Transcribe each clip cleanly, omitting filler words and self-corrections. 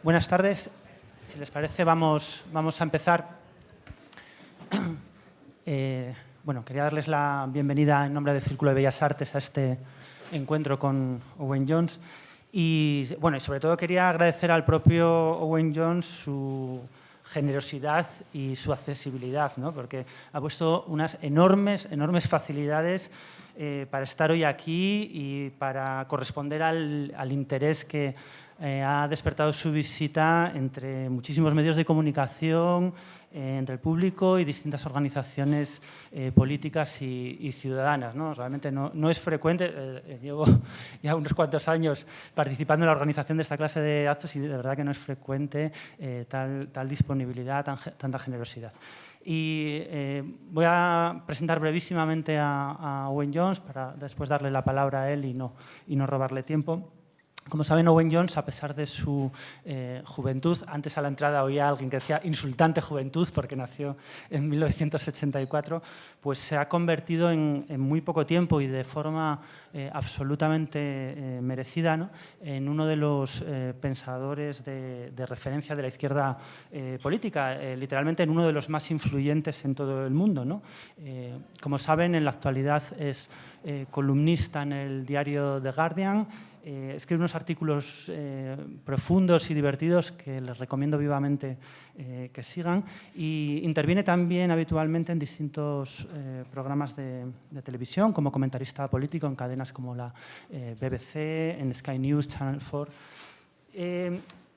Buenas tardes. Si les parece, vamos a empezar. Bueno, quería darles la bienvenida en nombre del Círculo de Bellas Artes a este encuentro con Owen Jones. Y, bueno, y sobre todo quería agradecer al propio Owen Jones su generosidad y su accesibilidad, ¿no? Porque ha puesto unas enormes facilidades para estar hoy aquí y para corresponder al interés que ha despertado su visita entre muchísimos medios de comunicación, entre el público y distintas organizaciones políticas y ciudadanas, ¿no? Realmente no es frecuente, llevo ya unos cuantos años participando en la organización de esta clase de actos y de verdad que no es frecuente tal disponibilidad, tanta generosidad. Y voy a presentar brevísimamente a Owen Jones para después darle la palabra a él y no robarle tiempo. Como saben, Owen Jones, a pesar de su juventud, antes a la entrada oía a alguien que decía insultante juventud porque nació en 1984, pues se ha convertido en muy poco tiempo y de forma absolutamente merecida, ¿no?, en uno de los pensadores de referencia de la izquierda política, literalmente en uno de los más influyentes en todo el mundo, ¿no? Como saben, en la actualidad es columnista en el diario The Guardian. Escribe unos artículos profundos y divertidos que les recomiendo vivamente que sigan, y interviene también habitualmente en distintos programas de televisión como comentarista político en cadenas como la BBC, en Sky News, Channel 4.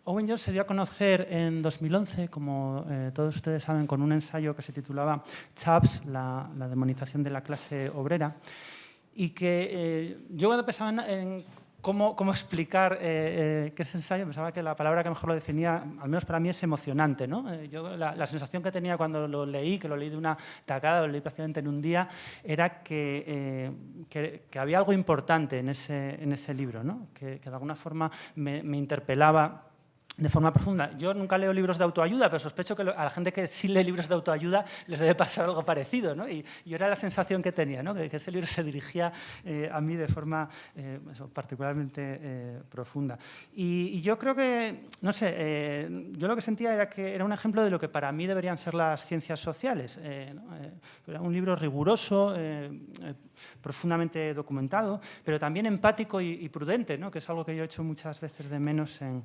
Owen Jones se dio a conocer en 2011, como todos ustedes saben, con un ensayo que se titulaba Chaps, la demonización de la clase obrera, y que yo cuando pensaba en ¿Cómo explicar qué es ensayo? Pensaba que la palabra que mejor lo definía, al menos para mí, es emocionante, ¿no? Yo la sensación que tenía cuando lo leí, que lo leí de una tacada, lo leí prácticamente en un día, era que había algo importante en ese libro, ¿no? Que de alguna forma me interpelaba de forma profunda. Yo nunca leo libros de autoayuda, pero sospecho que a la gente que sí lee libros de autoayuda les debe pasar algo parecido, ¿no? Y era la sensación que tenía, ¿no? Que ese libro se dirigía a mí de forma particularmente profunda. Y yo creo que, no sé, yo lo que sentía era que era un ejemplo de lo que para mí deberían ser las ciencias sociales, ¿no? Era un libro riguroso, profundamente documentado, pero también empático y prudente, ¿no? Que es algo que yo he hecho muchas veces de menos en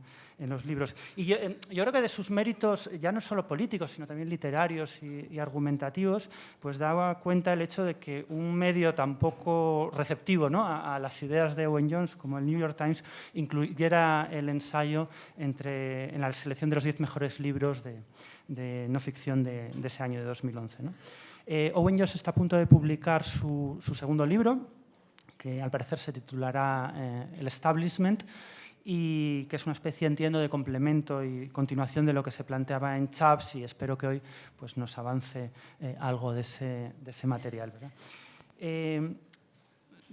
los libros. Y yo creo que de sus méritos, ya no solo políticos, sino también literarios y argumentativos, pues daba cuenta el hecho de que un medio tan poco receptivo, ¿no?, a las ideas de Owen Jones, como el New York Times, incluyera el ensayo en la selección de los 10 mejores libros de no ficción de ese año, de 2011, ¿no? Owen Jones está a punto de publicar su segundo libro, que al parecer se titulará El Establishment, y que es una especie, entiendo, de complemento y continuación de lo que se planteaba en Chaps, y espero que hoy pues, nos avance algo de ese material, ¿verdad?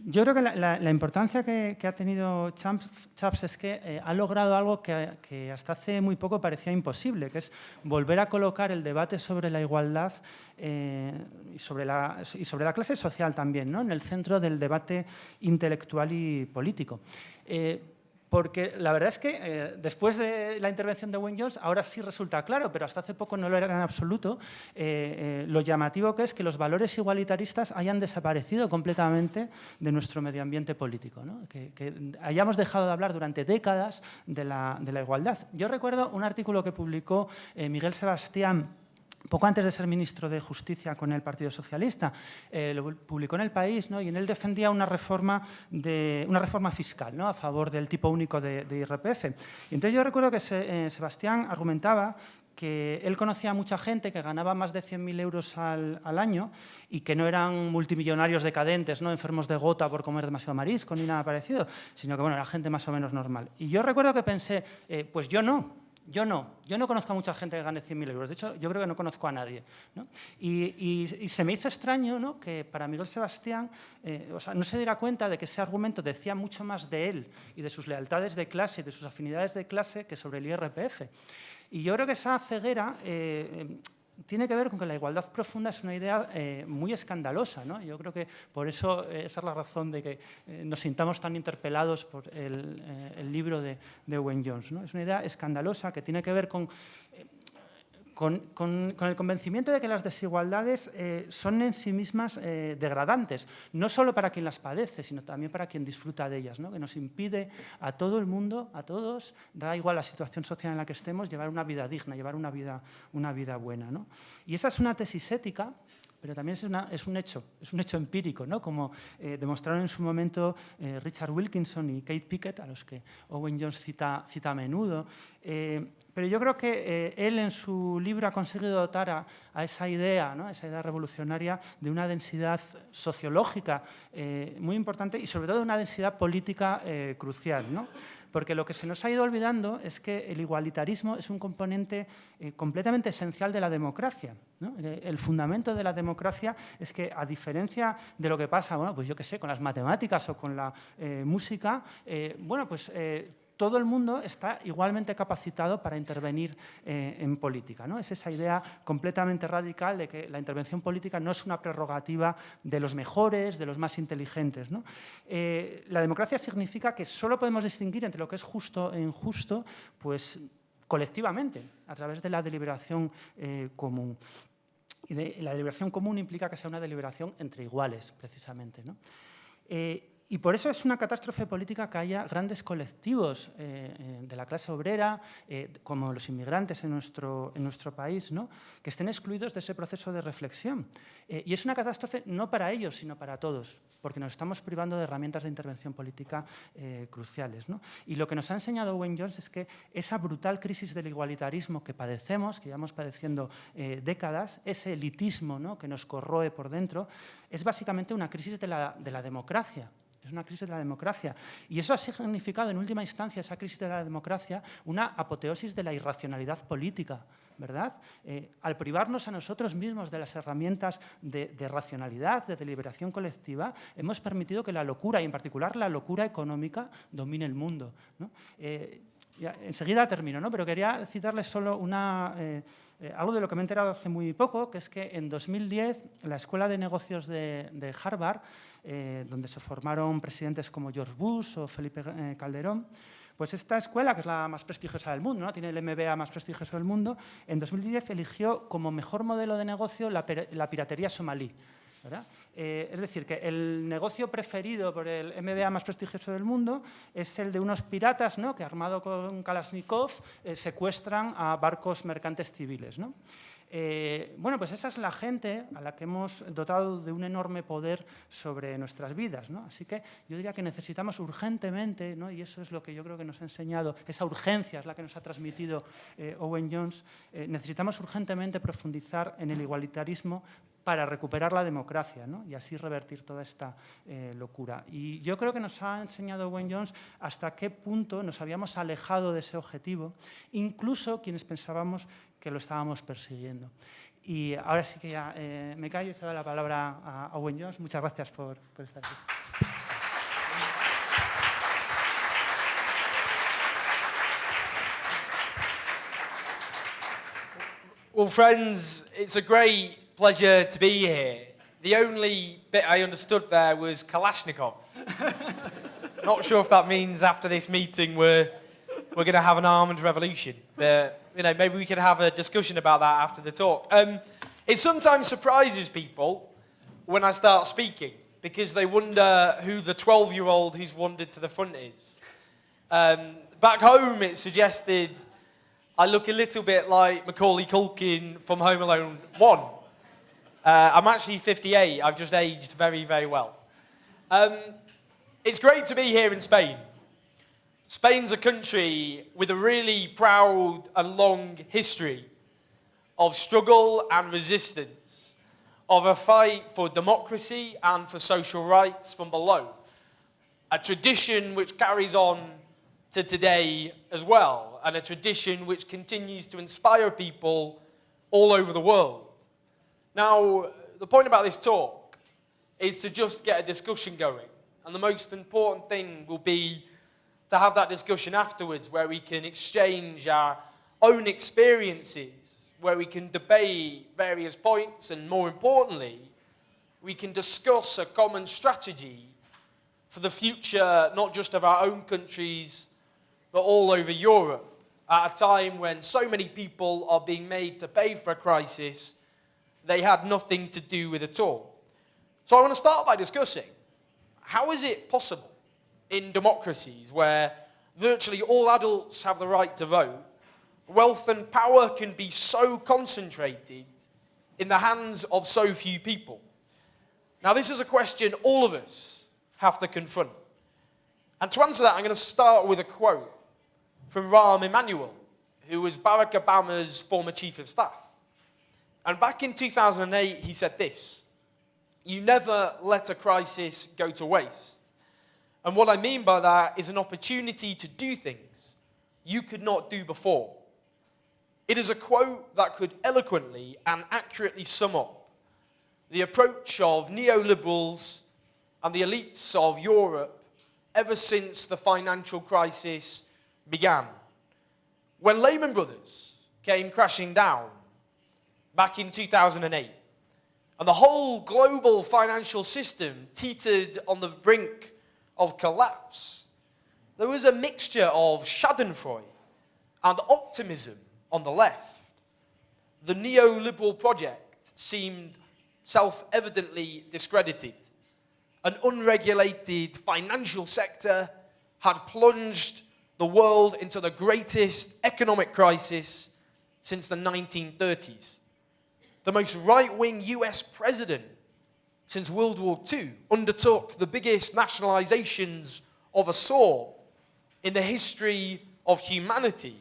Yo creo que la importancia que ha tenido Chaps es que ha logrado algo que hasta hace muy poco parecía imposible, que es volver a colocar el debate sobre la igualdad y sobre la clase social también, ¿no?, en el centro del debate intelectual y político. Porque la verdad es que después de la intervención de Owen Jones, ahora sí resulta claro, pero hasta hace poco no lo era en absoluto, lo llamativo que es que los valores igualitaristas hayan desaparecido completamente de nuestro medio ambiente político, ¿no? Que hayamos dejado de hablar durante décadas de la igualdad. Yo recuerdo un artículo que publicó Miguel Sebastián poco antes de ser ministro de Justicia con el Partido Socialista, lo publicó en El País, ¿no?, y en él defendía una reforma fiscal, ¿no?, a favor del tipo único de IRPF. Y entonces yo recuerdo que Sebastián argumentaba que él conocía a mucha gente que ganaba más de 100.000 euros al año y que no eran multimillonarios decadentes, ¿no?, enfermos de gota por comer demasiado marisco ni nada parecido, sino que bueno, era gente más o menos normal. Y yo recuerdo que pensé, pues yo no conozco a mucha gente que gane 100.000 euros. De hecho, yo creo que no conozco a nadie, ¿no? Y se me hizo extraño, ¿no?, que para Miguel Sebastián no se diera cuenta de que ese argumento decía mucho más de él y de sus lealtades de clase y de sus afinidades de clase que sobre el IRPF. Y yo creo que esa ceguera tiene que ver con que la igualdad profunda es una idea muy escandalosa, ¿no? Yo creo que por eso esa es la razón de que nos sintamos tan interpelados por el libro de Owen Jones, ¿no? Es una idea escandalosa que tiene que ver con el convencimiento de que las desigualdades son en sí mismas degradantes, no solo para quien las padece, sino también para quien disfruta de ellas, ¿no? Que nos impide a todo el mundo, a todos, da igual la situación social en la que estemos, llevar una vida digna, llevar una vida buena, ¿no? Y esa es una tesis ética, pero también es un hecho empírico, ¿no? Como demostraron en su momento Richard Wilkinson y Kate Pickett, a los que Owen Jones cita a menudo. Pero yo creo que él en su libro ha conseguido dotar a esa idea, ¿no? Esa idea revolucionaria, de una densidad sociológica muy importante y sobre todo de una densidad política crucial, ¿no? Porque lo que se nos ha ido olvidando es que el igualitarismo es un componente completamente esencial de la democracia, ¿no? El fundamento de la democracia es que, a diferencia de lo que pasa, bueno, pues yo qué sé, con las matemáticas o con la música, todo el mundo está igualmente capacitado para intervenir en política, ¿no? Es esa idea completamente radical de que la intervención política no es una prerrogativa de los mejores, de los más inteligentes, ¿no? La democracia significa que solo podemos distinguir entre lo que es justo e injusto, pues colectivamente, a través de la deliberación común. Y la deliberación común implica que sea una deliberación entre iguales, precisamente, ¿no? Y por eso es una catástrofe política que haya grandes colectivos de la clase obrera, como los inmigrantes en nuestro país, ¿no? Que estén excluidos de ese proceso de reflexión. Y es una catástrofe no para ellos, sino para todos, porque nos estamos privando de herramientas de intervención política cruciales, ¿no? Y lo que nos ha enseñado Owen Jones es que esa brutal crisis del igualitarismo que padecemos, que llevamos padeciendo décadas, ese elitismo, ¿no? Que nos corroe por dentro, es básicamente una crisis de la democracia. Es una crisis de la democracia. Y eso ha significado, en última instancia, esa crisis de la democracia, una apoteosis de la irracionalidad política, ¿verdad? Al privarnos a nosotros mismos de las herramientas de racionalidad, de deliberación colectiva, hemos permitido que la locura, y en particular la locura económica, domine el mundo, ¿no? Enseguida termino, ¿no? Pero quería citarles solo algo de lo que me he enterado hace muy poco, que es que en 2010 la Escuela de Negocios de Harvard, donde se formaron presidentes como George Bush o Felipe Calderón, pues esta escuela, que es la más prestigiosa del mundo, ¿no? Tiene el MBA más prestigioso del mundo, en 2010 eligió como mejor modelo de negocio la piratería somalí, ¿verdad? Es decir, que el negocio preferido por el MBA más prestigioso del mundo es el de unos piratas, ¿no? Que, armado con Kalashnikov, secuestran a barcos mercantes civiles, ¿no? Bueno, pues esa es la gente a la que hemos dotado de un enorme poder sobre nuestras vidas, ¿no? Así que yo diría que necesitamos urgentemente, ¿no? Y eso es lo que yo creo que nos ha enseñado, esa urgencia es la que nos ha transmitido Owen Jones, necesitamos urgentemente profundizar en el igualitarismo para recuperar la democracia, ¿no? Y así revertir toda esta locura. Y yo creo que nos ha enseñado Owen Jones hasta qué punto nos habíamos alejado de ese objetivo, incluso quienes pensábamos que lo estábamos persiguiendo. Y ahora sí que ya me callo y cedo la palabra a Owen Jones. Muchas gracias por estar aquí. Well, friends, it's a great pleasure to be here. The only bit I understood there was Kalashnikovs. Not sure if that means after this meeting we're going to have an armed revolution. But, you know, maybe we could have a discussion about that after the talk. It sometimes surprises people when I start speaking because they wonder who the 12-year-old who's wandered to the front is. Back home, it suggested I look a little bit like Macaulay Culkin from Home Alone 1. I'm actually 58. I've just aged very, very well. It's great to be here in Spain. Spain's a country with a really proud and long history of struggle and resistance, of a fight for democracy and for social rights from below. A tradition which carries on to today as well, and a tradition which continues to inspire people all over the world. Now, the point about this talk is to just get a discussion going, and the most important thing will be to have that discussion afterwards where we can exchange our own experiences where we can debate various points and, more importantly, we can discuss a common strategy for the future, not just of our own countries, but all over Europe, at a time when so many people are being made to pay for a crisis they had nothing to do with at all. So I want to start by discussing, how is it possible in democracies where virtually all adults have the right to vote, wealth and power can be so concentrated in the hands of so few people? Now, this is a question all of us have to confront. And to answer that, I'm going to start with a quote from Rahm Emanuel, who was Barack Obama's former chief of staff. And back in 2008, he said this: "You never let a crisis go to waste." And what I mean by that is an opportunity to do things you could not do before. It is a quote that could eloquently and accurately sum up the approach of neoliberals and the elites of Europe ever since the financial crisis began. When Lehman Brothers came crashing down back in 2008, and the whole global financial system teetered on the brink of collapse, there was a mixture of schadenfreude and optimism on the left. The neoliberal project seemed self-evidently discredited. An unregulated financial sector had plunged the world into the greatest economic crisis since the 1930s. The most right-wing US president since World War II undertook the biggest nationalizations of a sort in the history of humanity.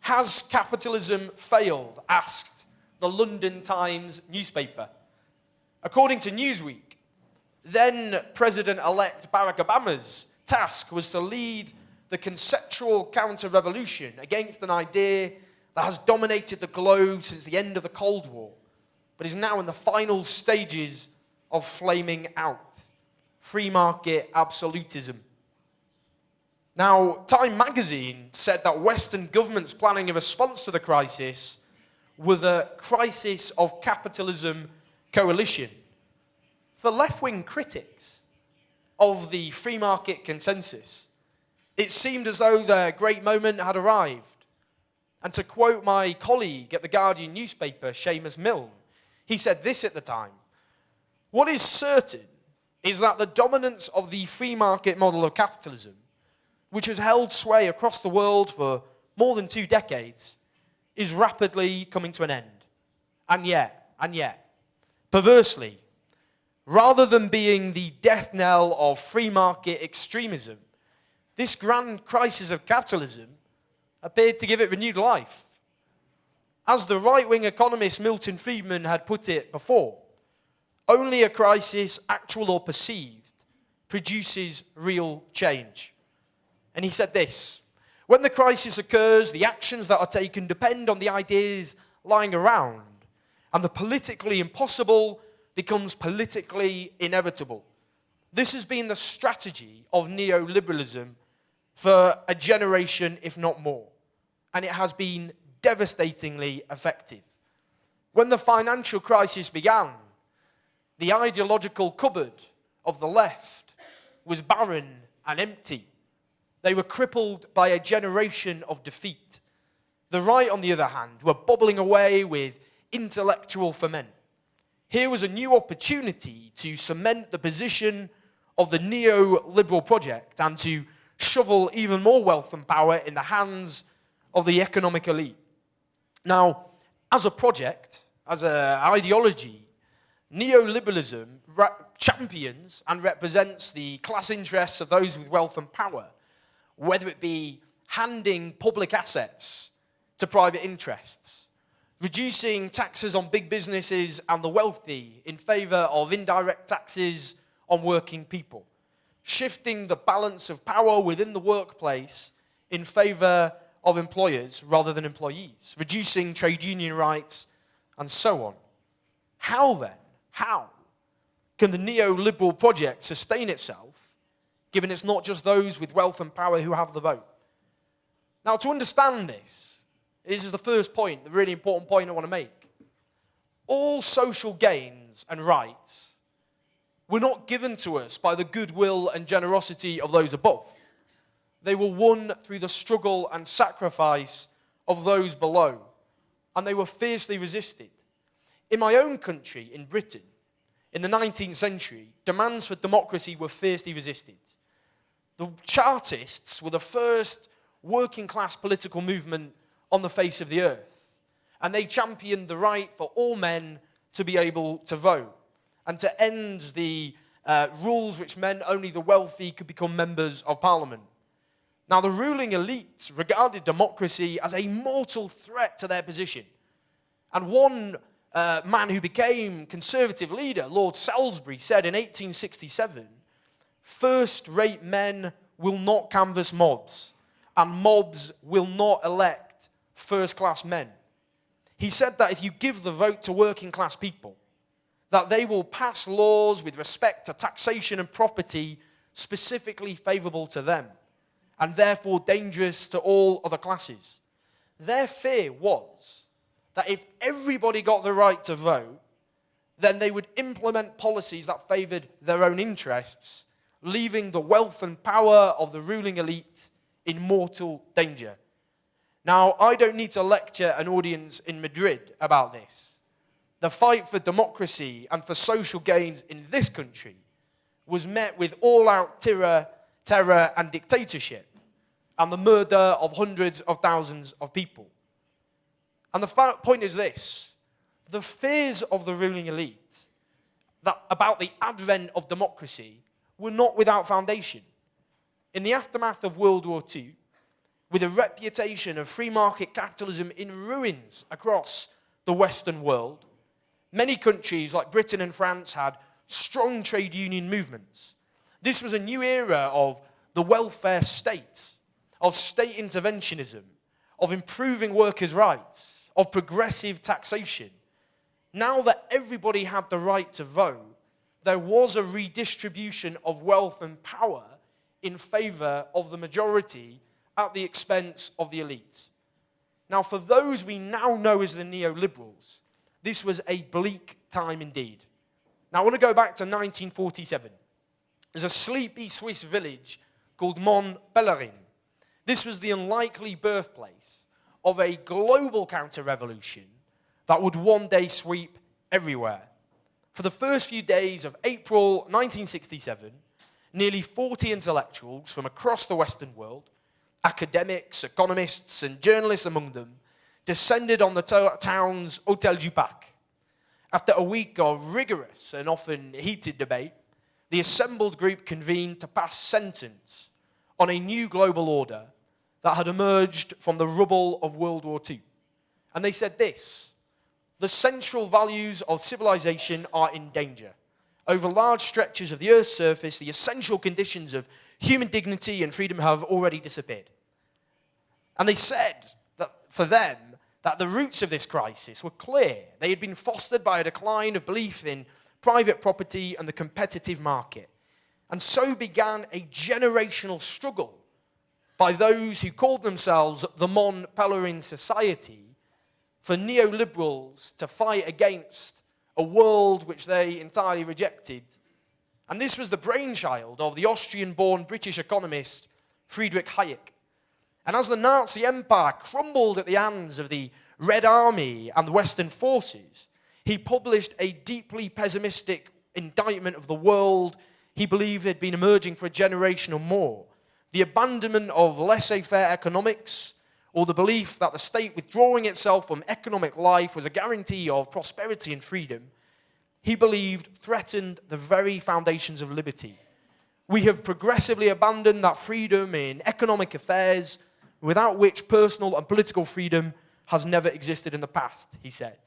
Has capitalism failed? Asked the London Times newspaper. According to Newsweek, then President-elect Barack Obama's task was to lead the conceptual counter-revolution against an idea that has dominated the globe since the end of the Cold War, but is now in the final stages of flaming out: free market absolutism. Now, Time magazine said that Western governments planning a response to the crisis were the Crisis of Capitalism Coalition. For left-wing critics of the free market consensus, it seemed as though their great moment had arrived. And to quote my colleague at the Guardian newspaper, Seamus Milne, he said this at the time: "What is certain is that the dominance of the free market model of capitalism, which has held sway across the world for more than 2 decades, is rapidly coming to an end. And yet, perversely, rather than being the death knell of free market extremism, this grand crisis of capitalism appeared to give it renewed life. As the right-wing economist Milton Friedman had put it before, only a crisis, actual or perceived, produces real change." And he said this: "When the crisis occurs, the actions that are taken depend on the ideas lying around, and the politically impossible becomes politically inevitable. This has been the strategy of neoliberalism for a generation, if not more, and it has been devastatingly effective. When the financial crisis began, the ideological cupboard of the left was barren and empty. They were crippled by a generation of defeat. The right, on the other hand, were bubbling away with intellectual ferment. Here was a new opportunity to cement the position of the neoliberal project and to shovel even more wealth and power in the hands of the economic elite. Now, as a project, as an ideology, neoliberalism champions and represents the class interests of those with wealth and power, whether it be handing public assets to private interests, reducing taxes on big businesses and the wealthy in favor of indirect taxes on working people, shifting the balance of power within the workplace in favor of employers rather than employees, reducing trade union rights, and so on. How then, how can the neoliberal project sustain itself, given it's not just those with wealth and power who have the vote? Now, to understand this, This is the first point, the really important point I want to make. All social gains and rights were not given to us by the goodwill and generosity of those above. They were won through the struggle and sacrifice of those below, and they were fiercely resisted. In my own country, in Britain, in the 19th century, demands for democracy were fiercely resisted. The Chartists were the first working-class political movement on the face of the earth, and they championed the right for all men to be able to vote and to end the rules which meant only the wealthy could become members of parliament. Now, the ruling elite regarded democracy as a mortal threat to their position. And one man who became conservative leader, Lord Salisbury, said in 1867, "First-rate men will not canvass mobs, and mobs will not elect first-class men." He said that if you give the vote to working-class people, that they will pass laws with respect to taxation and property specifically favourable to them, and therefore dangerous to all other classes. Their fear was that if everybody got the right to vote, then they would implement policies that favoured their own interests, leaving the wealth and power of the ruling elite in mortal danger. Now, I don't need to lecture an audience in Madrid about this. The fight for democracy and for social gains in this country was met with all-out terror and dictatorship, and the murder of hundreds of thousands of people. And the point is this: the fears of the ruling elite about the advent of democracy were not without foundation. In the aftermath of World War II, with a reputation of free market capitalism in ruins across the Western world, many countries like Britain and France had strong trade union movements. This was a new era of the welfare state, of state interventionism, of improving workers' rights, of progressive taxation. Now that everybody had the right to vote, there was a redistribution of wealth and power in favour of the majority at the expense of the elite. Now, for those we now know as the neoliberals, this was a bleak time indeed. Now, I want to go back to 1947. There's a sleepy Swiss village called Mont-Pelerin. This was the unlikely birthplace of a global counter-revolution that would one day sweep everywhere. For the first few days of April 1967, nearly 40 intellectuals from across the Western world, academics, economists, and journalists among them, descended on the town's Hôtel du Parc. After a week of rigorous and often heated debate, the assembled group convened to pass sentence on a new global order that had emerged from the rubble of World War II. And they said this: the central values of civilization are in danger. Over large stretches of the Earth's surface, the essential conditions of human dignity and freedom have already disappeared. And they said that for them, that the roots of this crisis were clear. They had been fostered by a decline of belief in private property and the competitive market. And so began a generational struggle by those who called themselves the Mont-Pelerin Society for neoliberals to fight against a world which they entirely rejected. And this was the brainchild of the Austrian-born British economist Friedrich Hayek. And as the Nazi Empire crumbled at the hands of the Red Army and the Western forces, he published a deeply pessimistic indictment of the world he believed had been emerging for a generation or more. The abandonment of laissez-faire economics, or the belief that the state withdrawing itself from economic life was a guarantee of prosperity and freedom, he believed threatened the very foundations of liberty. We have progressively abandoned that freedom in economic affairs, without which personal and political freedom has never existed in the past, he said.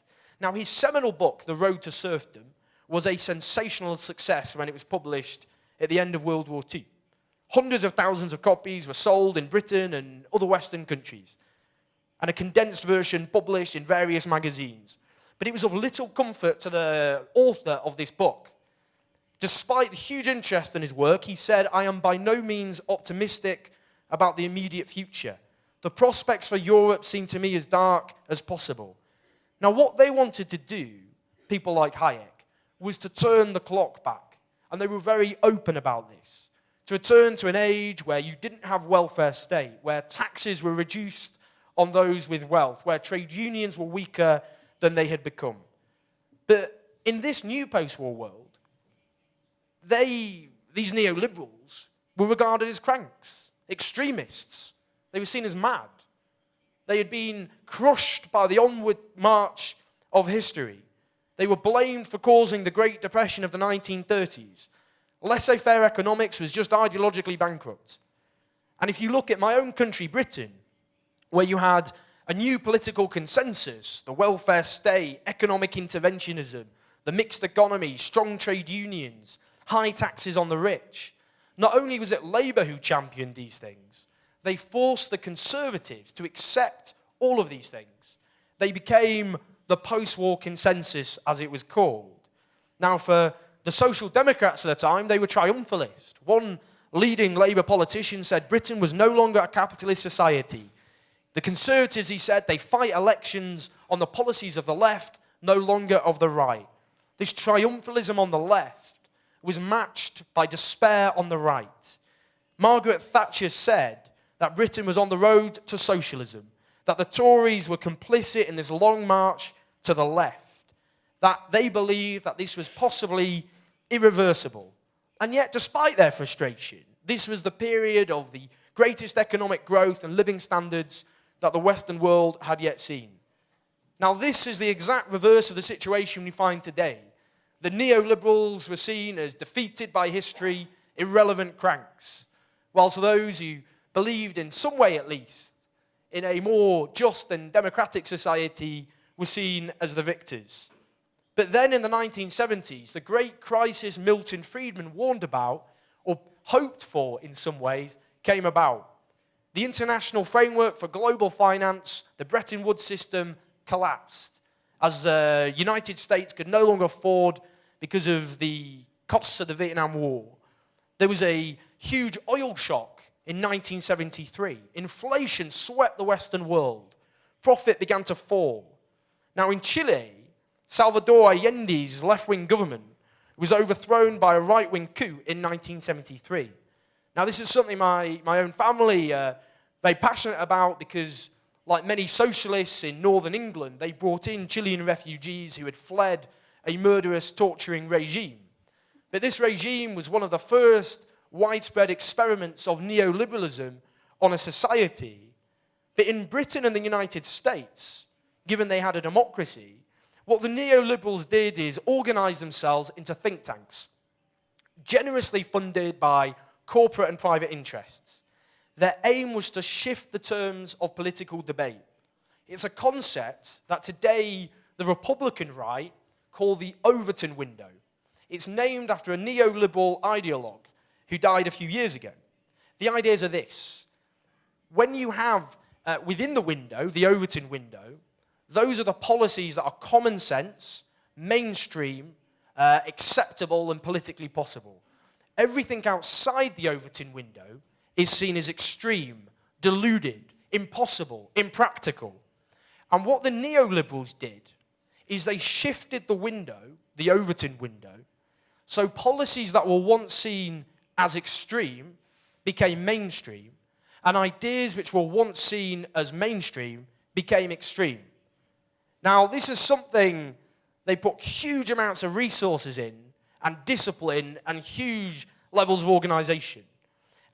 Now, his seminal book, The Road to Serfdom, was a sensational success when it was published at the end of World War II. Hundreds of thousands of copies were sold in Britain and other Western countries, and a condensed version published in various magazines. But it was of little comfort to the author of this book. Despite the huge interest in his work, he said, "I am by no means optimistic about the immediate future. The prospects for Europe seemed to me as dark as possible. Now, what they wanted to do, people like Hayek, was to turn the clock back. And they were very open about this. To return to an age where you didn't have welfare state, where taxes were reduced on those with wealth, where trade unions were weaker than they had become. But in this new post-war world, these neoliberals were regarded as cranks, extremists. They were seen as mad. They had been crushed by the onward march of history. They were blamed for causing the Great Depression of the 1930s. Laissez-faire economics was just ideologically bankrupt. And if you look at my own country, Britain, where you had a new political consensus, the welfare state, economic interventionism, the mixed economy, strong trade unions, high taxes on the rich, not only was it Labour who championed these things, they forced the Conservatives to accept all of these things. They became the post-war consensus, as it was called. Now, for the Social Democrats at the time, they were triumphalist. One leading Labour politician said Britain was no longer a capitalist society. The Conservatives, he said, they fight elections on the policies of the left, no longer of the right. This triumphalism on the left was matched by despair on the right. Margaret Thatcher said that Britain was on the road to socialism, that the Tories were complicit in this long march to the left, that they believed that this was possibly irreversible. And yet, despite their frustration, this was the period of the greatest economic growth and living standards that the Western world had yet seen. Now, this is the exact reverse of the situation we find today. The neoliberals were seen as defeated by history, irrelevant cranks, whilst those who believed in some way at least in a more just and democratic society were seen as the victors. But then in the 1970s, the great crisis Milton Friedman warned about, or hoped for in some ways, came about. The international framework for global finance, the Bretton Woods system, collapsed as the United States could no longer afford because of the costs of the Vietnam War. There was a huge oil shock in 1973. Inflation swept the Western world. Profit began to fall. Now in Chile, Salvador Allende's left-wing government was overthrown by a right-wing coup in 1973. Now this is something my own family very passionate about because, like many socialists in northern England, they brought in Chilean refugees who had fled a murderous, torturing regime. But this regime was one of the first widespread experiments of neoliberalism on a society. But in Britain and the United States, given they had a democracy, what the neoliberals did is organize themselves into think tanks, generously funded by corporate and private interests. Their aim was to shift the terms of political debate. It's a concept that today the Republican right call the Overton Window. It's named after a neoliberal ideologue who died a few years ago. The ideas are this. When you have within the window, the Overton Window, those are the policies that are common sense, mainstream, acceptable and politically possible. Everything outside the Overton Window is seen as extreme, deluded, impossible, impractical. And what the neoliberals did is they shifted the window, the Overton window, so policies that were once seen as extreme became mainstream, and ideas which were once seen as mainstream became extreme. Now, this is something they put huge amounts of resources in, and discipline, and huge levels of organization.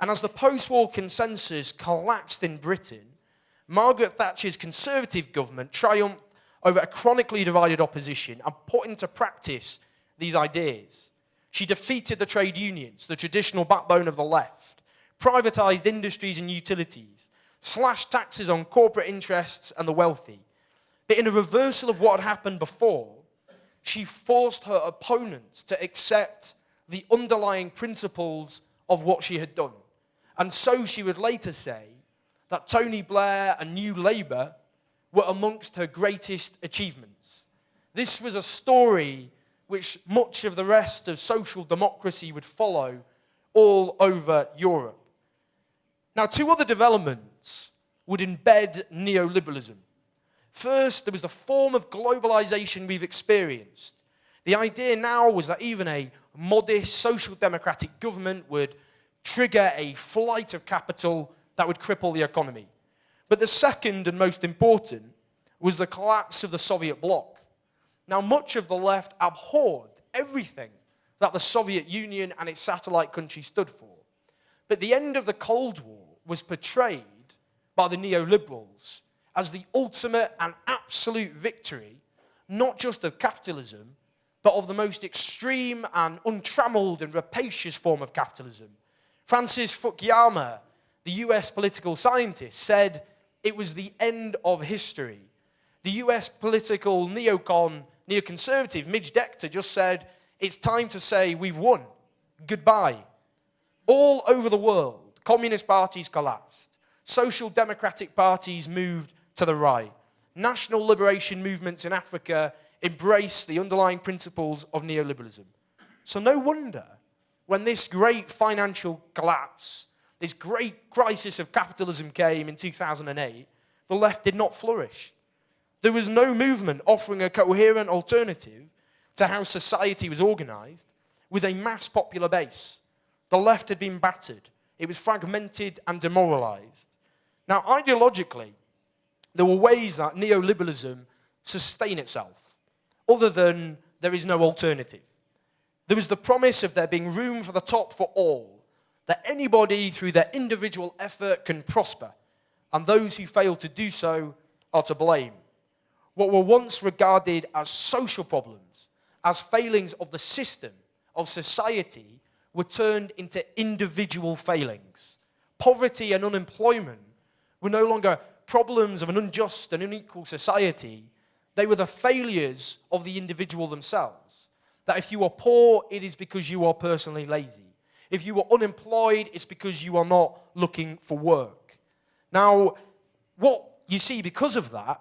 And as the post-war consensus collapsed in Britain, Margaret Thatcher's Conservative government triumphed over a chronically divided opposition and put into practice these ideas. She defeated the trade unions, the traditional backbone of the left, privatized industries and utilities, slashed taxes on corporate interests and the wealthy. But in a reversal of what had happened before, she forced her opponents to accept the underlying principles of what she had done. And so she would later say that Tony Blair and New Labour were amongst her greatest achievements. This was a story which much of the rest of social democracy would follow all over Europe. Now, two other developments would embed neoliberalism. First, there was the form of globalization we've experienced. The idea now was that even a modest social democratic government would trigger a flight of capital that would cripple the economy. But the second and most important was the collapse of the Soviet bloc. Now, much of the left abhorred everything that the Soviet Union and its satellite countries stood for. But the end of the Cold War was portrayed by the neoliberals as the ultimate and absolute victory, not just of capitalism, but of the most extreme and untrammeled and rapacious form of capitalism. Francis Fukuyama, the US political scientist, said it was the end of history. The US political neoconservative Midge Decter just said, it's time to say we've won. Goodbye. All over the world, communist parties collapsed. Social democratic parties moved to the right. National liberation movements in Africa embraced the underlying principles of neoliberalism. So no wonder when this great financial collapse, this great crisis of capitalism came in 2008, the left did not flourish. There was no movement offering a coherent alternative to how society was organized with a mass popular base. The left had been battered. It was fragmented and demoralized. Now, ideologically, there were ways that neoliberalism sustained itself, other than there is no alternative. There was the promise of there being room for the top for all, that anybody through their individual effort can prosper, and those who fail to do so are to blame. What were once regarded as social problems, as failings of the system, of society, were turned into individual failings. Poverty and unemployment were no longer problems of an unjust and unequal society. They were the failures of the individual themselves. That if you are poor, it is because you are personally lazy. If you are unemployed, it's because you are not looking for work. Now, what you see because of that,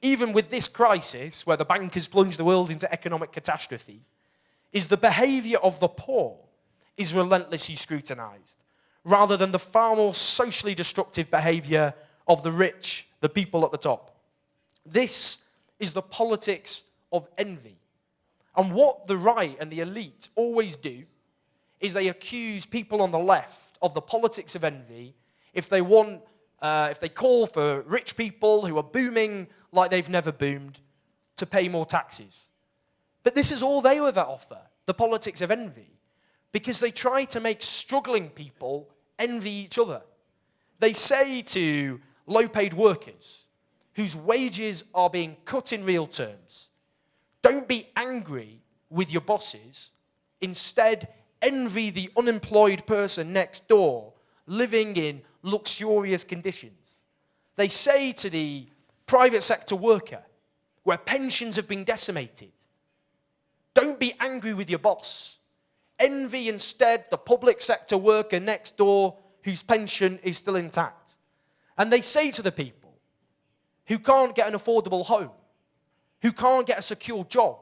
even with this crisis, where the bankers plunged the world into economic catastrophe, is the behavior of the poor is relentlessly scrutinized, rather than the far more socially destructive behavior of the rich, the people at the top. This is the politics of envy. And what the right and the elite always do is they accuse people on the left of the politics of envy if they call for rich people who are booming like they've never boomed to pay more taxes. But this is all they ever offer, the politics of envy, because they try to make struggling people envy each other. They say to low-paid workers whose wages are being cut in real terms, don't be angry with your bosses, instead envy the unemployed person next door living in luxurious conditions. They say to the private sector worker where pensions have been decimated, don't be angry with your boss. Envy instead the public sector worker next door whose pension is still intact. And they say to the people who can't get an affordable home, who can't get a secure job,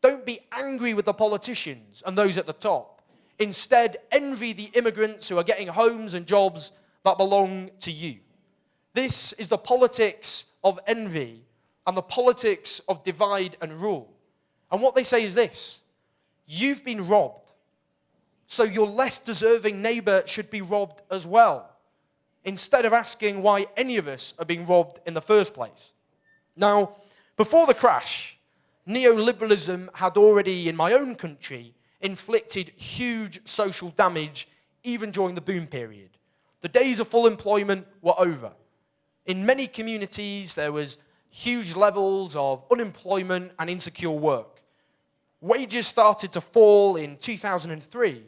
don't be angry with the politicians and those at the top. Instead, envy the immigrants who are getting homes and jobs that belong to you. This is the politics of envy and the politics of divide and rule. And what they say is this: you've been robbed, so your less deserving neighbor should be robbed as well, instead of asking why any of us are being robbed in the first place. Now, before the crash, neoliberalism had already, in my own country, inflicted huge social damage even during the boom period. The days of full employment were over. In many communities, there was huge levels of unemployment and insecure work. Wages started to fall in 2003,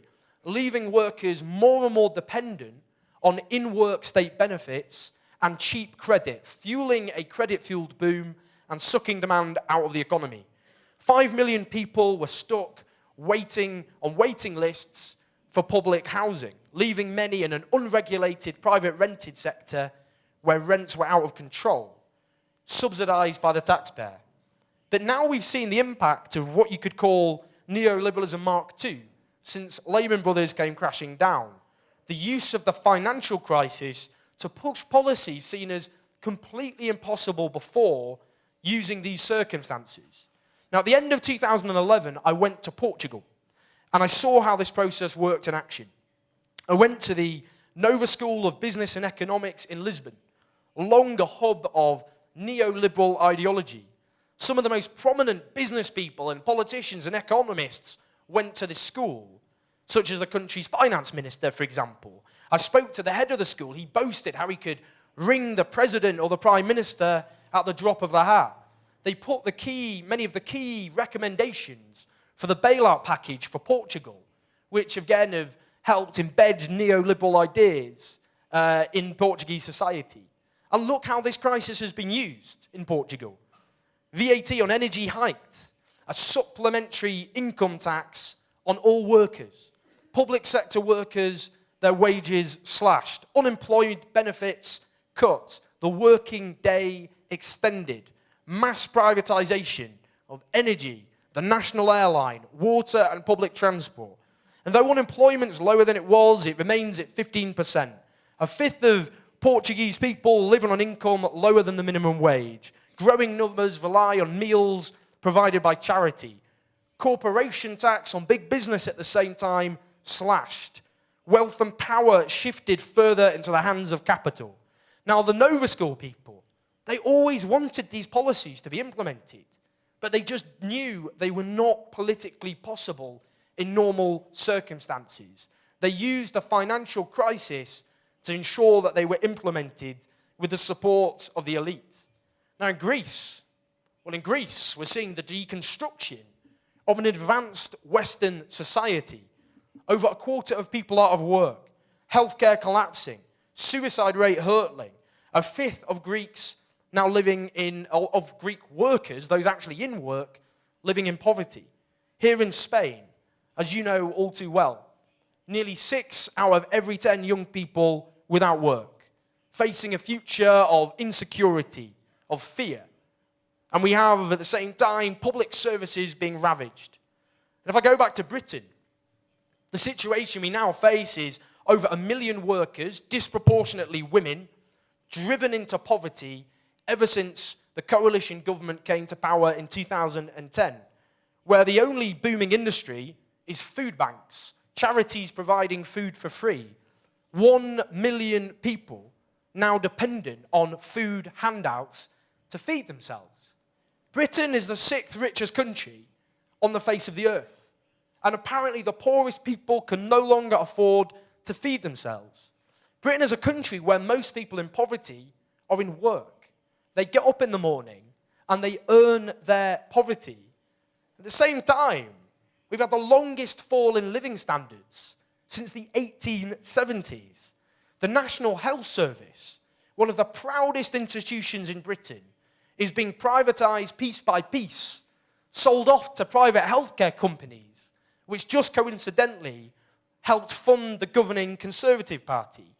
leaving workers more and more dependent on in-work state benefits and cheap credit, fueling a credit-fueled boom and sucking demand out of the economy. 5 million people were stuck waiting on waiting lists for public housing, leaving many in an unregulated private rented sector where rents were out of control, subsidized by the taxpayer. But now we've seen the impact of what you could call neoliberalism Mark II since Lehman Brothers came crashing down. The use of the financial crisis to to push policies seen as completely impossible before using these circumstances. Now, at the end of 2011, I went to Portugal, and I saw how this process worked in action. I went to the Nova School of Business and Economics in Lisbon, long a hub of neoliberal ideology. Some of the most prominent business people and politicians and economists went to this school, such as the country's finance minister, for example. I spoke to the head of the school. He boasted how he could ring the president or the prime minister at the drop of the hat. They put many of the key recommendations for the bailout package for Portugal, which again have helped embed neoliberal ideas in Portuguese society. And look how this crisis has been used in Portugal. VAT on energy hiked, a supplementary income tax on all workers, public sector workers, their wages slashed, unemployment benefits cut, the working day extended, mass privatization of energy, the national airline, water and public transport. And though unemployment is lower than it was, it remains at 15%. A fifth of Portuguese people live on an income lower than the minimum wage. Growing numbers rely on meals provided by charity. Corporation tax on big business at the same time slashed. Wealth and power shifted further into the hands of capital. Now, the Nova School people, they always wanted these policies to be implemented, but they just knew they were not politically possible in normal circumstances. They used the financial crisis to ensure that they were implemented with the support of the elite. Now in Greece, we're seeing the deconstruction of an advanced Western society. Over a quarter of people out of work, healthcare collapsing, suicide rate hurtling, a fifth of Greeks now of Greek workers, those actually in work, living in poverty. Here in Spain, as you know all too well, nearly 6 out of every 10 young people without work, facing a future of insecurity, of fear. And we have, at the same time, public services being ravaged. And if I go back to Britain, the situation we now face is over 1 million workers, disproportionately women, driven into poverty ever since the coalition government came to power in 2010, where the only booming industry is food banks, charities providing food for free. 1 million people now dependent on food handouts to feed themselves. Britain is the 6th richest country on the face of the earth. And apparently the poorest people can no longer afford to feed themselves. Britain is a country where most people in poverty are in work. They get up in the morning and they earn their poverty. At the same time, we've had the longest fall in living standards since the 1870s. The National Health Service, one of the proudest institutions in Britain, is being privatised piece by piece, sold off to private healthcare companies, which just coincidentally helped fund the governing Conservative Party.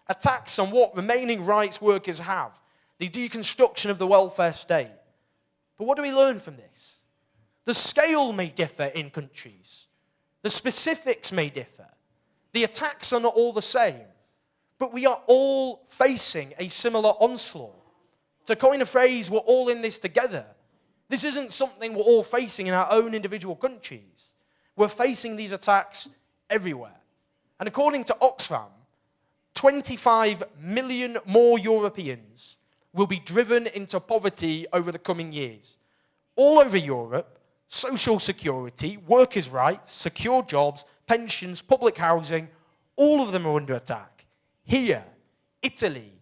Attacks on what remaining rights workers have, the deconstruction of the welfare state. But what do we learn from this? The scale may differ in countries. The specifics may differ. The attacks are not all the same. But we are all facing a similar onslaught. To coin a phrase, we're all in this together. This isn't something we're all facing in our own individual countries. We're facing these attacks everywhere. And according to Oxfam, 25 million more Europeans will be driven into poverty over the coming years. All over Europe, social security, workers' rights, secure jobs, pensions, public housing, all of them are under attack. Here, Italy,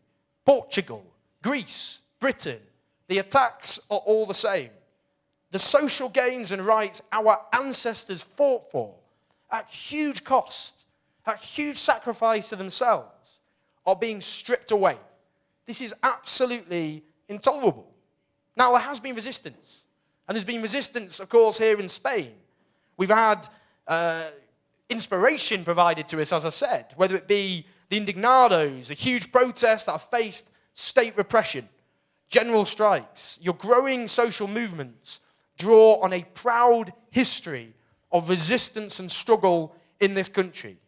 Portugal, Greece, Britain, the attacks are all the same. The social gains and rights our ancestors fought for at huge cost, at huge sacrifice to themselves, are being stripped away. This is absolutely intolerable. Now, there has been resistance. And there's been resistance, of course, here in Spain. We've had inspiration provided to us, as I said, whether it be the indignados, the huge protests that have faced state repression, general strikes. Your growing social movements draw on a proud history of resistance and struggle in this country.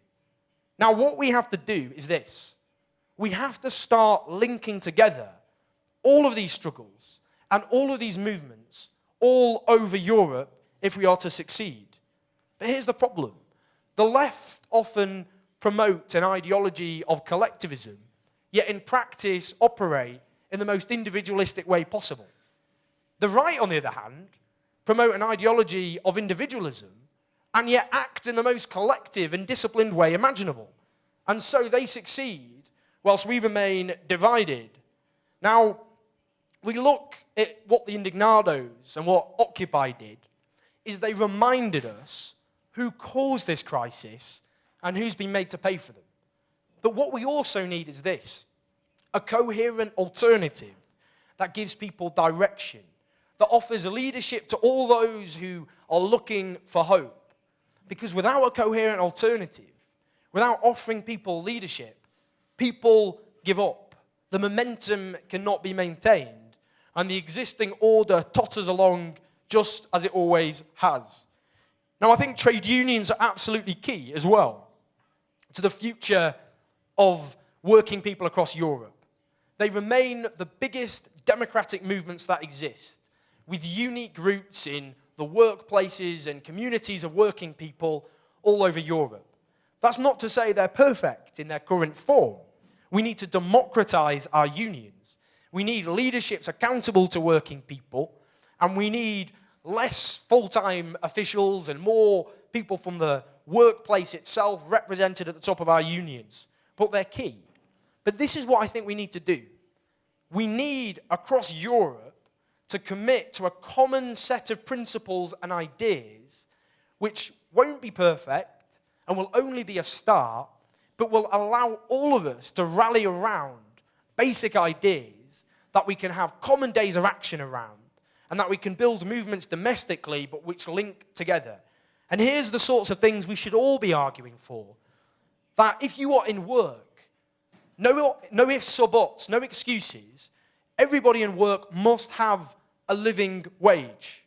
Now, what we have to do is this. we have to start linking together all of these struggles and all of these movements all over Europe if we are to succeed. But here's the problem. The left often promote an ideology of collectivism, yet in practice operate in the most individualistic way possible. The right, on the other hand, promote an ideology of individualism, and yet act in the most collective and disciplined way imaginable. And so they succeed, whilst we remain divided. Now, we look at what the Indignados and what Occupy did, is they reminded us who caused this crisis and who's been made to pay for them. But what we also need is this, a coherent alternative that gives people direction, that offers leadership to all those who are looking for hope. Because without a coherent alternative, without offering people leadership, people give up. The momentum cannot be maintained, and the existing order totters along just as it always has. Now, I think trade unions are absolutely key as well to the future of working people across Europe. They remain the biggest democratic movements that exist, with unique roots in the workplaces and communities of working people all over Europe. That's not to say they're perfect in their current form. We need to democratize our unions. We need leaderships accountable to working people, and we need less full-time officials and more people from the workplace itself represented at the top of our unions. But they're key. But this is what I think we need to do. We need, across Europe, to commit to a common set of principles and ideas which won't be perfect and will only be a start, but will allow all of us to rally around basic ideas that we can have common days of action around, and that we can build movements domestically, but which link together. And here's the sorts of things we should all be arguing for. That if you are in work, no ifs or buts, no excuses, everybody in work must have a living wage.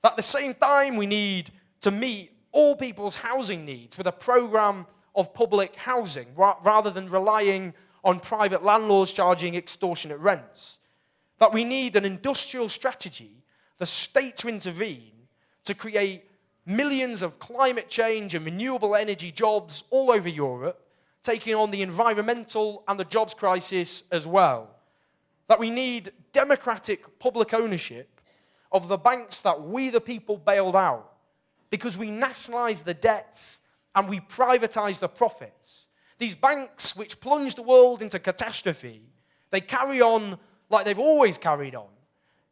That at the same time we need to meet all people's housing needs with a program of public housing, rather than relying on private landlords charging extortionate rents. That we need an industrial strategy, the state to intervene, to create millions of climate change and renewable energy jobs all over Europe, taking on the environmental and the jobs crisis as well. That we need democratic public ownership of the banks that we the people bailed out, because we nationalised the debts and we privatised the profits. These banks which plunged the world into catastrophe, they carry on like they've always carried on.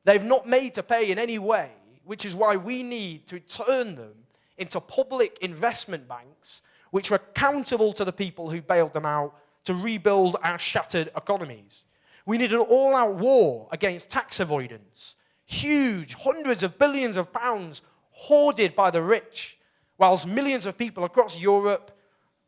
They've not made to pay in any way, which is why we need to turn them into public investment banks which are accountable to the people who bailed them out to rebuild our shattered economies. We need an all-out war against tax avoidance. Huge, hundreds of billions of pounds hoarded by the rich, whilst millions of people across Europe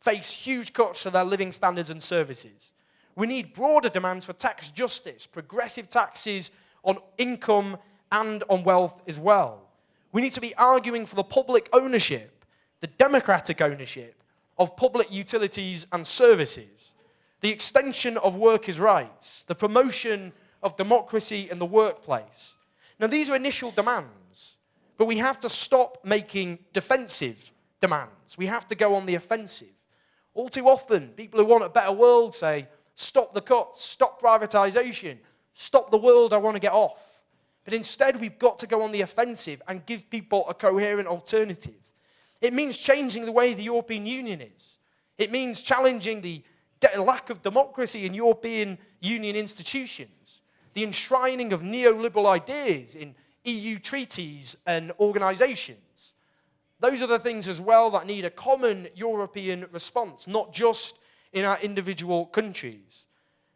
face huge cuts to their living standards and services. We need broader demands for tax justice, progressive taxes on income and on wealth as well. We need to be arguing for the public ownership, the democratic ownership of public utilities and services, the extension of workers' rights, the promotion of democracy in the workplace. Now, these are initial demands, but we have to stop making defensive demands. We have to go on the offensive. All too often, people who want a better world say, stop the cuts, stop privatization, stop the world I want to get off. But instead, we've got to go on the offensive and give people a coherent alternative. It means changing the way the European Union is. It means challenging the lack of democracy in European Union institutions, the enshrining of neoliberal ideas in EU treaties and organizations. Those are the things as well that need a common European response, not just in our individual countries.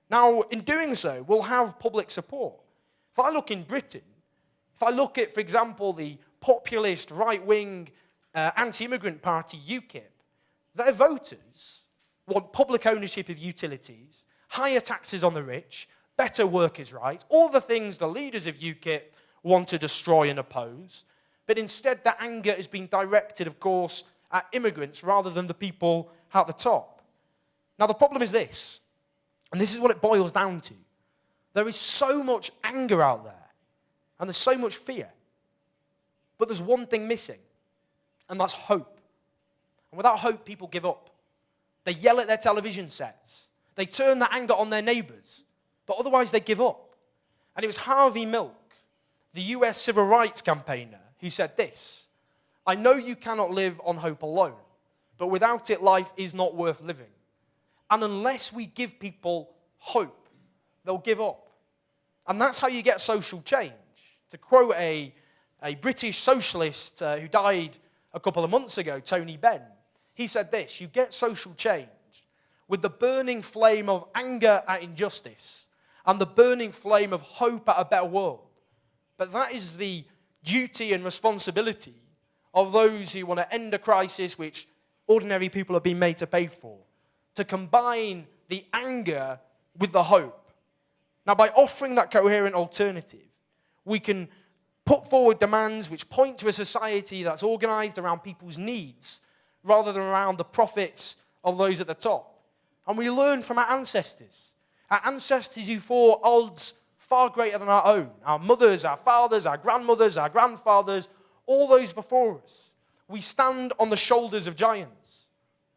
Now, in doing so, we'll have public support. If I look in Britain, if I look at, for example, the populist right-wing anti-immigrant party UKIP, their voters want public ownership of utilities, higher taxes on the rich, better workers' rights, all the things the leaders of UKIP want to destroy and oppose. But instead, that anger is being directed, of course, at immigrants rather than the people at the top. Now, the problem is this. And this is what it boils down to. There is so much anger out there, and there's so much fear. But there's one thing missing, and that's hope. And without hope, people give up. They yell at their television sets. They turn their anger on their neighbors. But otherwise, they give up. And it was Harvey Milk, the US civil rights campaigner, who said this: "I know you cannot live on hope alone, but without it, life is not worth living. And unless we give people hope, they'll give up." And that's how you get social change. To quote a British socialist who died a couple of months ago, Tony Benn, he said this: "You get social change with the burning flame of anger at injustice and the burning flame of hope at a better world. But that is the duty and responsibility of those who want to end a crisis which ordinary people have been made to pay for, to combine the anger with the hope." Now, by offering that coherent alternative, we can put forward demands which point to a society that's organized around people's needs rather than around the profits of those at the top. And we learn from our ancestors who fought odds far greater than our own. Our mothers, our fathers, our grandmothers, our grandfathers, all those before us. We stand on the shoulders of giants.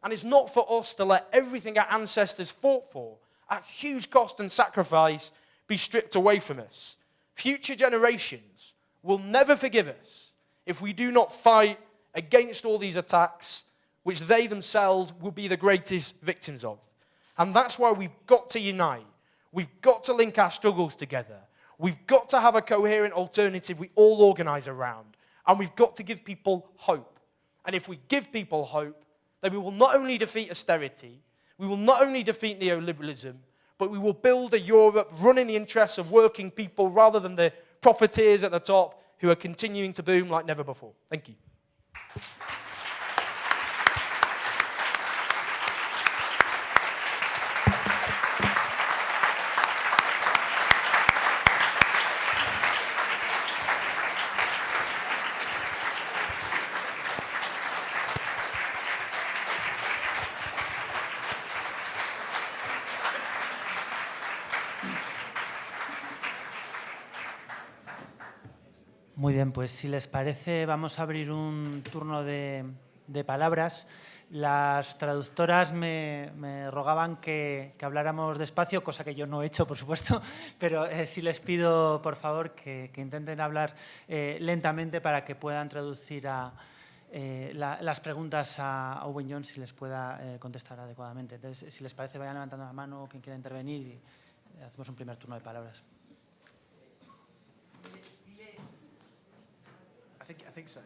And it's not for us to let everything our ancestors fought for, at huge cost and sacrifice, be stripped away from us. Future generations will never forgive us if we do not fight against all these attacks, which they themselves will be the greatest victims of. And that's why we've got to unite. We've got to link our struggles together. We've got to have a coherent alternative we all organize around. And we've got to give people hope. And if we give people hope, then we will not only defeat austerity, we will not only defeat neoliberalism, but we will build a Europe run in the interests of working people rather than the profiteers at the top who are continuing to boom like never before. Thank you. Muy bien, pues si les parece vamos a abrir un turno de palabras. Las traductoras me rogaban que habláramos despacio, cosa que yo no he hecho, por supuesto, pero sí les pido, por favor, que intenten hablar lentamente para que puedan traducir las preguntas a Owen Jones y les pueda contestar adecuadamente. Entonces, si les parece, vayan levantando la mano quien quiera intervenir y hacemos un primer turno de palabras. I think so.